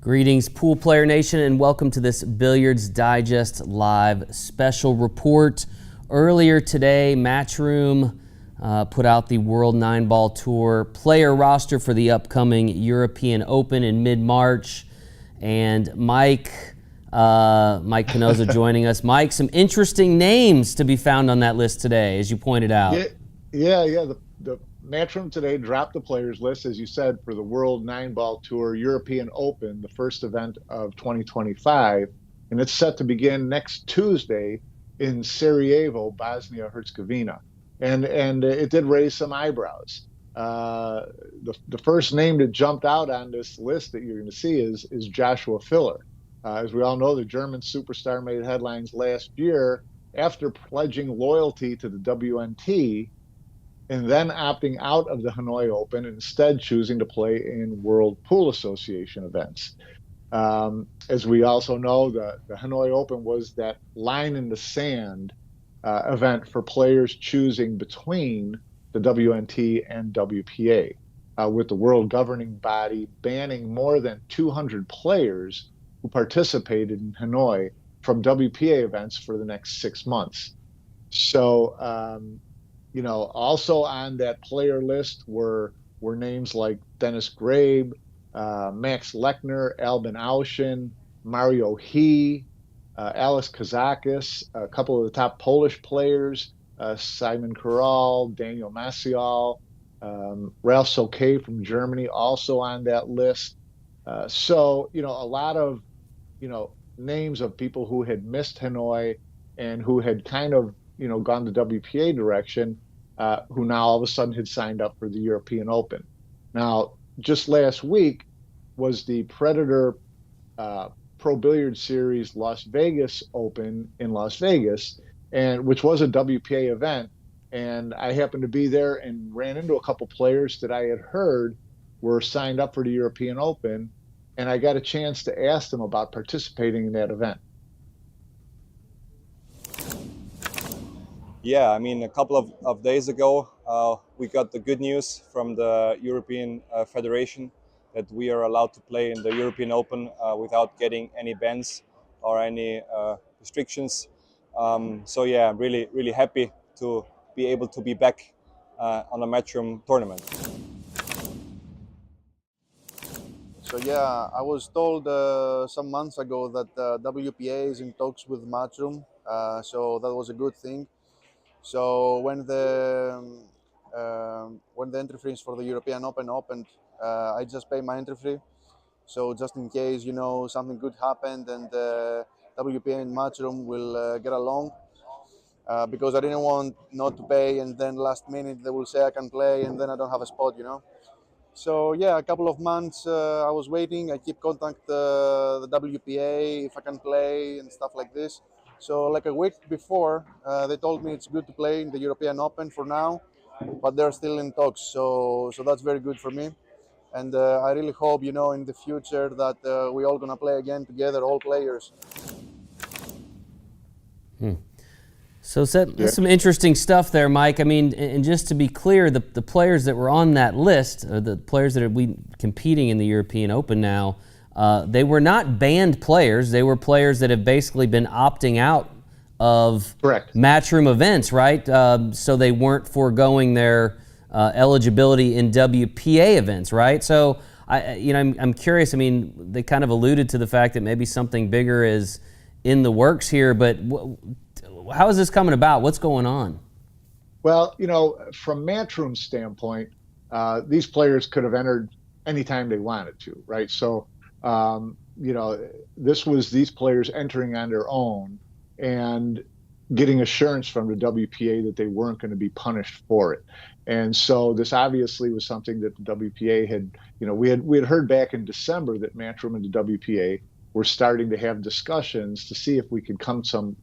Greetings, Pool Player Nation, and welcome to this Billiards Digest Live special report. Earlier today, Matchroom put out the World 9-Ball Tour player roster for the upcoming European Open in mid-March. And Mike Canosa joining us. Mike, some interesting names to be found on that list today, as you pointed out. Yeah. The Matchroom today dropped the players list, as you said, for the World 9-Ball Tour European Open, the first event of 2025. And it's set to begin next Tuesday in Sarajevo, Bosnia-Herzegovina. And it did raise some eyebrows. The first name that jumped out on this list that you're going to see is Joshua Filler. As we all know, the German superstar made headlines last year after pledging loyalty to the WNT and then opting out of the Hanoi Open and instead choosing to play in World Pool Association events. As we also know, the Hanoi Open was that line in the sand event for players choosing between the WNT and WPA, with the world governing body banning more than 200 players who participated in Hanoi from WPA events for the next 6 months. So, also on that player list were names like Dennis Grabe, Max Lechner, Albin Aushin, Mario He, Alex Kazakis, a couple of the top Polish players, Simon Corral, Daniel Maciel, Ralph Soke from Germany also on that list. So, a lot of, names of people who had missed Hanoi and who had kind of, gone the WPA direction, who now all of a sudden had signed up for the European Open. Now, just last week was the Predator Pro Billiard Series Las Vegas Open in Las Vegas, and which was a WPA event. And I happened to be there and ran into a couple players that I had heard were signed up for the European Open, and I got a chance to ask them about participating in that event. Yeah, I mean, a couple of days ago, we got the good news from the European Federation that we are allowed to play in the European Open without getting any bans or any restrictions. So yeah, I'm really, really happy to be able to be back on a Matchroom tournament. So yeah, I was told some months ago that WPA is in talks with Matchroom, so that was a good thing. So when the entry fees for the European Open opened, I just paid my entry fee. So just in case something good happened and WPA and Matchroom will get along, because I didn't want not to pay and then last minute they will say I can play and then I don't have a spot, So yeah, a couple of months I was waiting. I keep contact the WPA if I can play and stuff like this. So like a week before, they told me it's good to play in the European Open for now, but they're still in talks. So that's very good for me. And I really hope, in the future that we're all gonna play again together, all players. So some interesting stuff there, Mike. I mean, and just to be clear, the players that were on that list, or the players that are competing in the European Open now, they were not banned players. They were players that have basically been opting out of Matchroom events, right? So they weren't foregoing their eligibility in WPA events, right? So I'm curious. I mean, they kind of alluded to the fact that maybe something bigger is in the works here, but how is this coming about? What's going on? Well, from Matchroom's standpoint, these players could have entered anytime they wanted to, right? So, this was these players entering on their own and getting assurance from the WPA that they weren't going to be punished for it. And so this obviously was something that the WPA had, we had heard back in December that Matchroom and the WPA were starting to have discussions to see if we could come some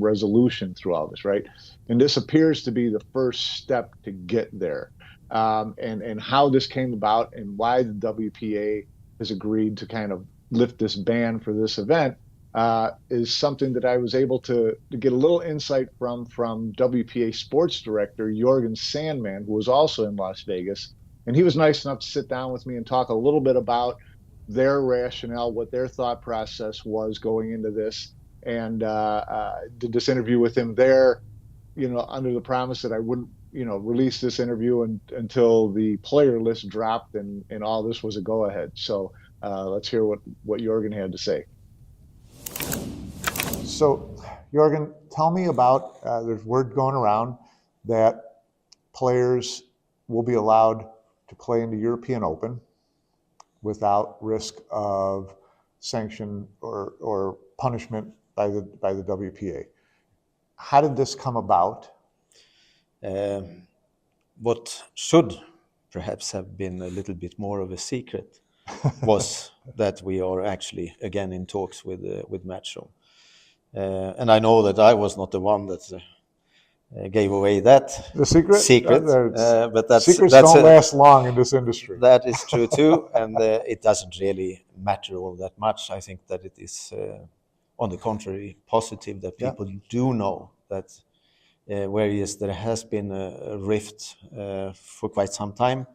resolution through all this, right? And this appears to be the first step to get there. And how this came about and why the WPA has agreed to kind of lift this ban for this event is something that I was able to get a little insight from WPA sports director Jorgen Sandman, who was also in Las Vegas. And he was nice enough to sit down with me and talk a little bit about their rationale, what their thought process was going into this, and did this interview with him there, under the promise that I wouldn't, release this interview until the player list dropped and all this was a go ahead. So let's hear what Jorgen had to say. So, Jorgen, tell me about, there's word going around that players will be allowed to play in the European Open without risk of sanction or punishment by the WPA. How did this come about? What should perhaps have been a little bit more of a secret was that we are actually again in talks with Matchroom. And I know that I was not the one that gave away that The secret? but secrets that's don't last long in this industry. That is true too, and it doesn't really matter all that much. I think that it is, on the contrary, positive that people do know that whereas there has been a rift for quite some time,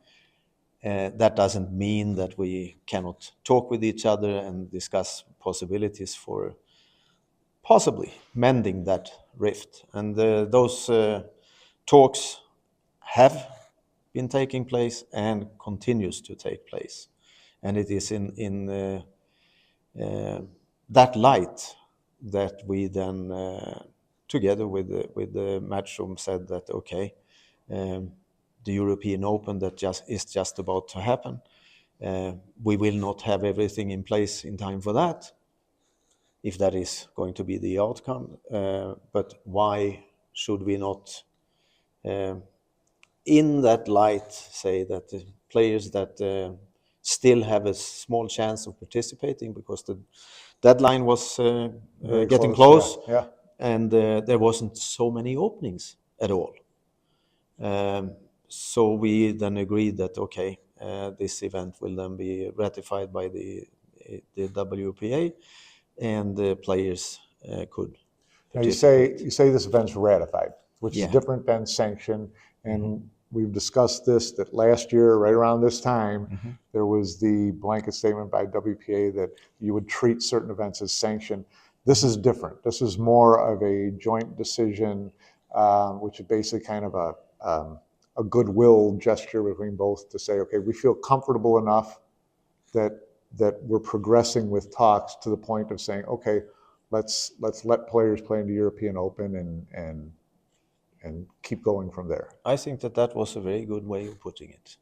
that doesn't mean that we cannot talk with each other and discuss possibilities for possibly mending that rift. And those talks have been taking place and continues to take place. And it is in that light that we then, together with the Matchroom, said that, okay, the European Open that is just about to happen, we will not have everything in place in time for that, if that is going to be the outcome. But why should we not, in that light, say that the players that still have a small chance of participating, because the deadline was getting close, and there wasn't so many openings at all. So we then agreed that, okay, this event will then be ratified by the WPA, and the players could participate. Now you say this event's ratified, which is different than sanctioned, and we've discussed this, that last year, right around this time, there was the blanket statement by WPA that you would treat certain events as sanctioned. This is different. This is more of a joint decision, which is basically kind of a goodwill gesture between both to say, okay, we feel comfortable enough that we're progressing with talks to the point of saying, okay, let's let players play in the European Open and keep going from there. I think that was a very good way of putting it.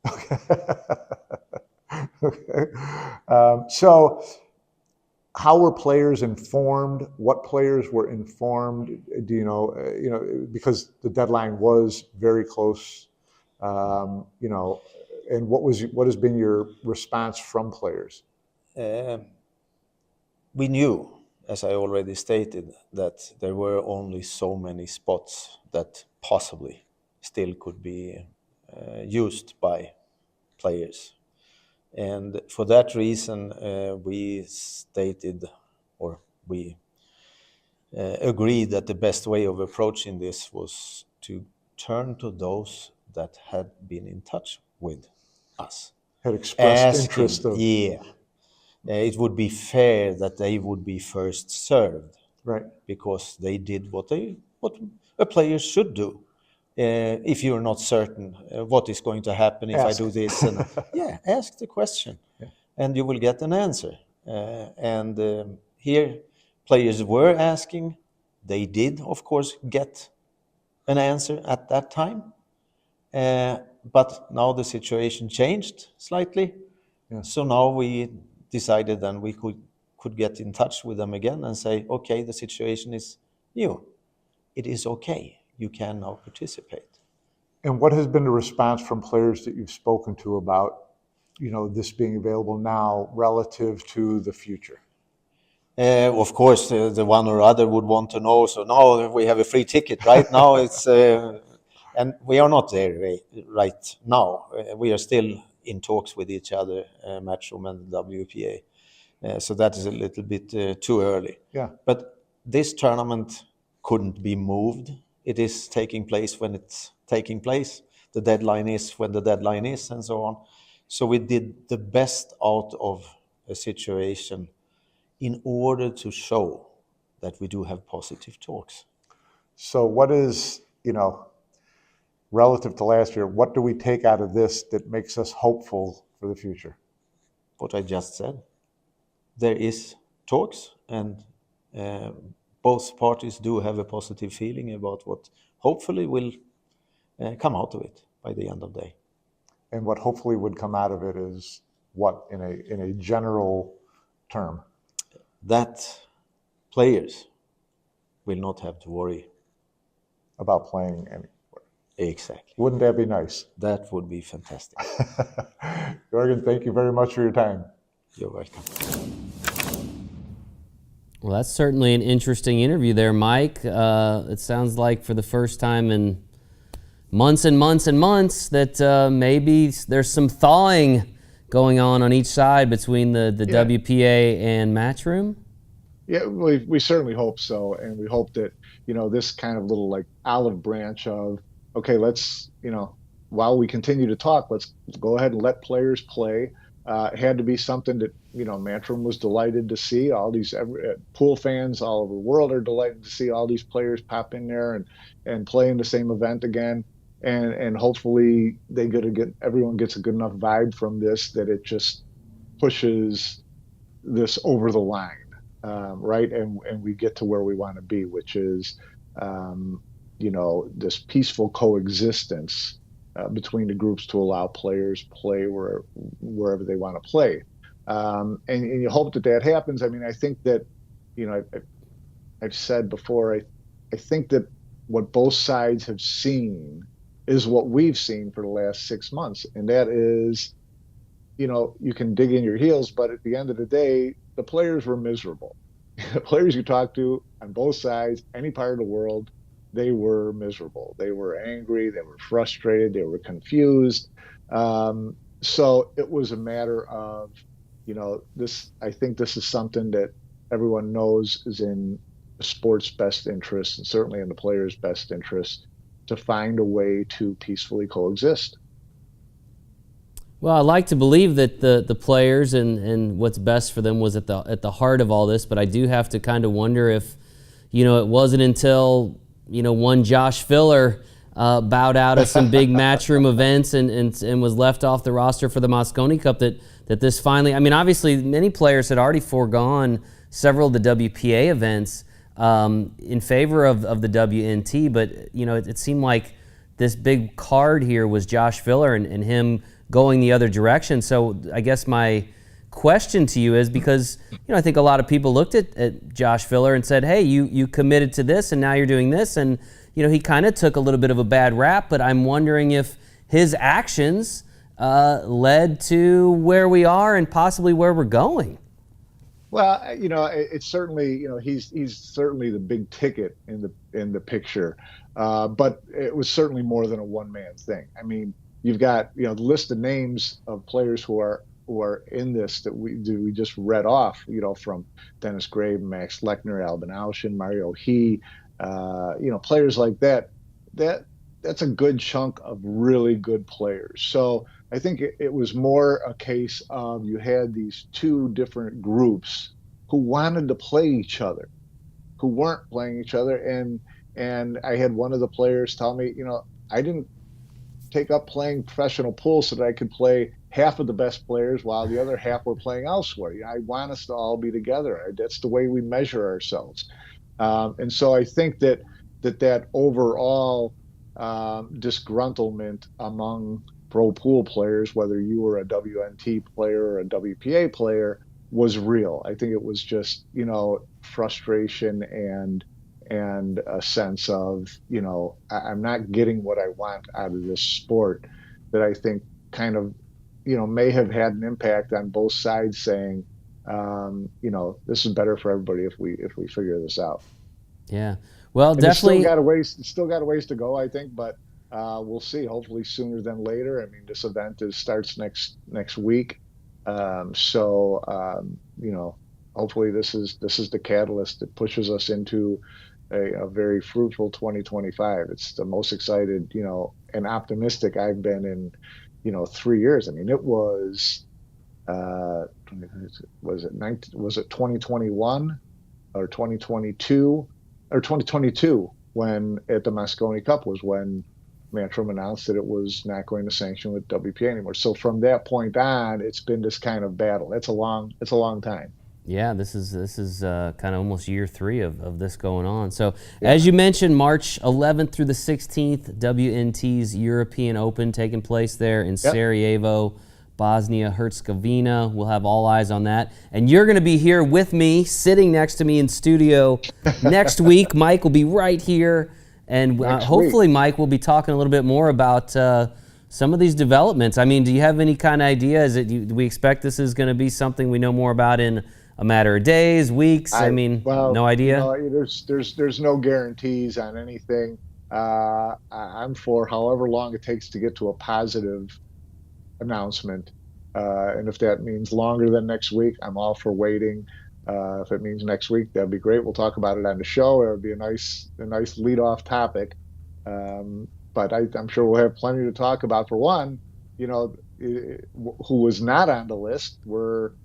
Okay. So how were players informed? What players were informed? Do you know, because the deadline was very close, and what has been your response from players? We knew, as I already stated, that there were only so many spots that possibly still could be used by players. And for that reason, we stated, or we agreed that the best way of approaching this was to turn to those that had been in touch with us. Had expressed interest of... Yeah. It would be fair that they would be first served, right? Because they did what a player should do. If you're not certain what is going to happen if I do this, and ask the question, and you will get an answer. And here, players were asking. They did, of course, get an answer at that time. But now the situation changed slightly. Yeah. So now we decided then we could get in touch with them again and say, okay, the situation is new. It is okay. You can now participate. And what has been the response from players that you've spoken to about, this being available now relative to the future? Of course, the one or other would want to know. So now we have a free ticket. Right now, it's and we are not there right now. We are still in talks with each other, Matchroom and the WPA. So that is a little bit too early. Yeah. But this tournament couldn't be moved. It is taking place when it's taking place. The deadline is when the deadline is, and so on. So we did the best out of a situation in order to show that we do have positive talks. So what is, relative to last year, what do we take out of this that makes us hopeful for the future? What I just said. There is talks, and both parties do have a positive feeling about what hopefully will come out of it by the end of the day. And what hopefully would come out of it is what in a general term? That players will not have to worry about playing anywhere. Exactly. Wouldn't that be nice? That would be fantastic. Jörgen, thank you very much for your time. You're welcome. Well, that's certainly an interesting interview there, Mike. It sounds like for the first time in months and months and months that maybe there's some thawing going on each side between the WPA and Matchroom. Yeah, we certainly hope so, and we hope that this kind of little like olive branch of okay, let's while we continue to talk, let's go ahead and let players play. It had to be something that Matchroom was delighted to see. All these pool fans all over the world are delighted to see all these players pop in there and play in the same event again. And hopefully everyone gets a good enough vibe from this that it just pushes this over the line, right? And we get to where we want to be, which is this peaceful coexistence between the groups to allow players play wherever they want to play. And you hope that happens. I mean, I think that, I've said before, I think that what both sides have seen is what we've seen for the last 6 months. And that is, you can dig in your heels, but at the end of the day, the players were miserable. The players you talk to on both sides, any part of the world, they were miserable. They were angry. They were frustrated. They were confused. So it was a matter of, this. I think this is something that everyone knows is in the sport's best interest, and certainly in the players' best interest, to find a way to peacefully coexist. Well, I like to believe that the players and what's best for them was at the heart of all this, but I do have to kind of wonder if, it wasn't until one Josh Filler bowed out of some big Matchroom events and was left off the roster for the Mosconi Cup that this finally, I mean, obviously many players had already foregone several of the WPA events in favor of the WNT, but it seemed like this big card here was Josh Filler and him going the other direction. So I guess my question to you is, because I think a lot of people looked at Josh Filler and said, hey, you committed to this and now you're doing this, and he kind of took a little bit of a bad rap, but I'm wondering if his actions led to where we are and possibly where we're going. Well, it's certainly, he's certainly the big ticket in the picture, but it was certainly more than a one-man thing. I mean, you've got the list of names of players who are in this that we just read off, from Dennis Grabe, Max Lechner, Albin Aushin, Mario He, players like that. That's a good chunk of really good players. So I think it was more a case of you had these two different groups who wanted to play each other, who weren't playing each other. And I had one of the players tell me, I didn't take up playing professional pool so that I could play half of the best players while the other half were playing elsewhere. I want us to all be together. That's the way we measure ourselves. And so I think that overall disgruntlement among pro pool players, whether you were a WNT player or a WPA player, was real. I think it was just, frustration and a sense of, I'm not getting what I want out of this sport, that I think kind of, may have had an impact on both sides saying, this is better for everybody if we figure this out. Yeah. Well, and definitely. It's still got a ways to go, I think, but we'll see. Hopefully sooner than later. I mean, this event starts next week. Hopefully this is the catalyst that pushes us into a very fruitful 2025. It's the most excited, and optimistic I've been in, 3 years. I mean, it was Was it 2021 or 2022 or 2022 when at the Moscone Cup was when Matchroom announced that it was not going to sanction with WPA anymore. So from that point on, it's been this kind of battle. It's a long time. Yeah, this is kind of almost year 3 of this going on. So as you mentioned, March 11th through the 16th, WNT's European Open taking place there in Sarajevo, Bosnia Herzegovina. We'll have all eyes on that. And you're going to be here with me, sitting next to me in studio next week. Mike will be right here. And hopefully, Mike, we'll be talking a little bit more about some of these developments. I mean, do you have any kind of idea? Do we expect this is going to be something we know more about in a matter of days, weeks? No idea. There's no guarantees on anything. I'm for however long it takes to get to a positive announcement, and if that means longer than next week, I'm all for waiting. If it means next week, that'd be great. We'll talk about it on the show. It would be a nice lead-off topic. But I'm sure we'll have plenty to talk about. For one, who was not on the list were,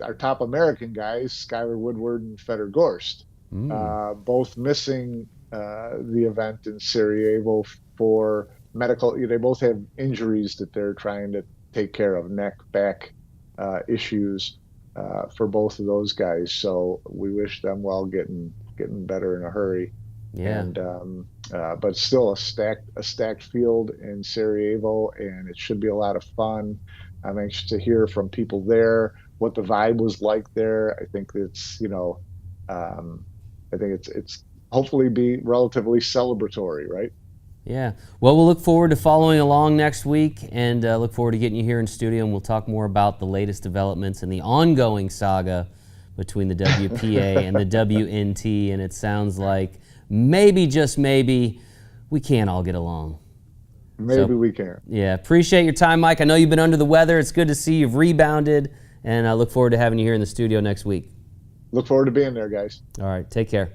our top American guys, Skylar Woodward and Fedor Gorst, both missing the event in Sarajevo for medical. They both have injuries that they're trying to take care of, neck, back issues. For both of those guys, so we wish them well, getting better in a hurry. Yeah. And but still a stacked field in Sarajevo, and it should be a lot of fun. I'm anxious to hear from people there what the vibe was like there. I think it's it's hopefully be relatively celebratory, right? Yeah. Well, we'll look forward to following along next week, and look forward to getting you here in studio, and we'll talk more about the latest developments and the ongoing saga between the WPA and the WNT. And it sounds like maybe, just maybe, we can't all get along. Maybe we can. Yeah. Appreciate your time, Mike. I know you've been under the weather. It's good to see you've rebounded, and I look forward to having you here in the studio next week. Look forward to being there, guys. All right. Take care.